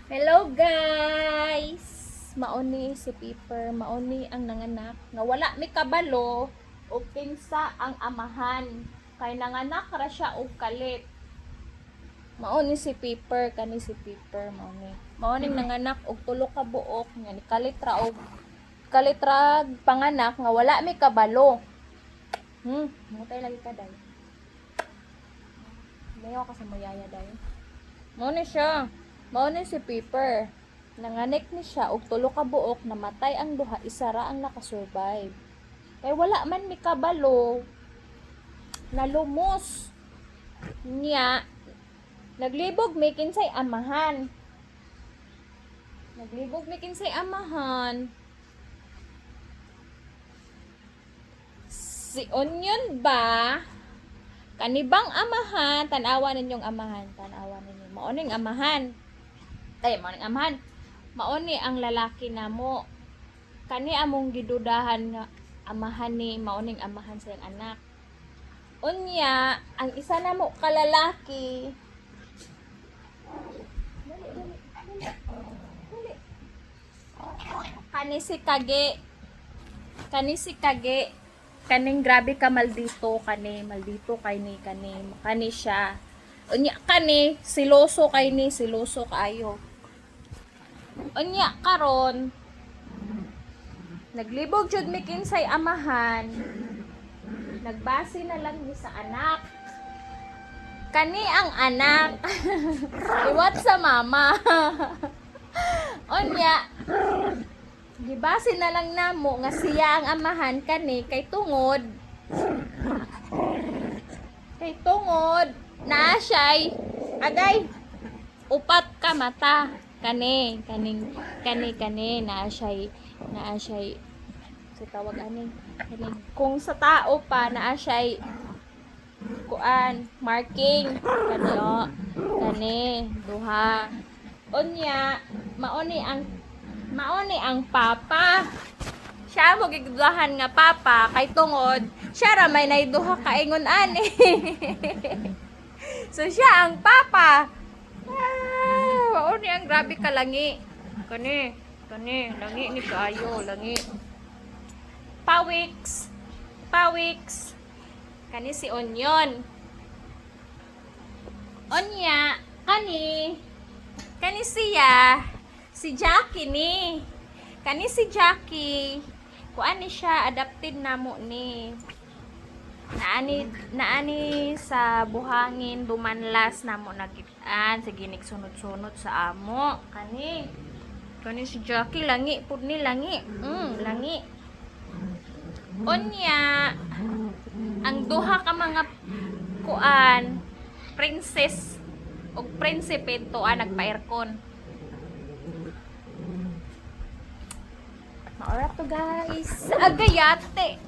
Hello guys! Mauni si Piper, mauni ang nanganak. Nga wala mi kabalo o kinsa ang amahan. Kay nanganak ra siya og kalit. Mauni si Piper, kani si Piper mauni. Mauni nanganak og tulo ka buok nga ni kalit ra panganak nga wala mi kabalo. Mutay lagi ka day. Layo ka sa moyaya day. Mauni siya. Mauni si Piper. Nanganik ni siya og tulo ka buok, namatay ang duha, isa ra ang nakasurvive. Kay wala man mi kabalo, nalumos niya. Naglibog mi kinsay amahan. Si Onion ba? Kanibang amahan, tanawa ninyong amahan, Maoning amahan. Mauni ang lalaki namo. Kani among gidudahan nga amahan ni maoning amahan sa iyang anak. Unya, ang isa namo kalalaki. Kani si Kage. Kaning grabe ka maldito kani siya. Unya siloso kaayo. Unya karon naglibog jud mi kinsay amahan. Nagbase na lang ni sa anak. Kani ang anak. Iwat sa mama. Unya gibase na lang namo nga siya ang amahan kani kay tungod naa siya'y agay upat ka mata kani naa siya'y sa tawag ani kung sa tao pa naa siya'y marking kani duha. Unya mauni ang papa. Siya mo gigduhan nga papa kay tungod siya ra may naiduha ka ingon ani. So siya ang papa. Mauni ang grabe ka langi. Kani langi ni kaayo, langi. Pawiks. Kani si Onion. Onya, kani siya. Si Jackie ni. Kani si Jackie. Kuan ni siya, adapted namo ni. Naani sa buhangin dumanlas namo nagitan sa ginig sunod-sunod sa amo. Kani si Jackie langi pud ni langi. Langi. Unya ang duha ka mga princess og prinsipe tuan nagpa-aircon. Maura to guys. Agayate.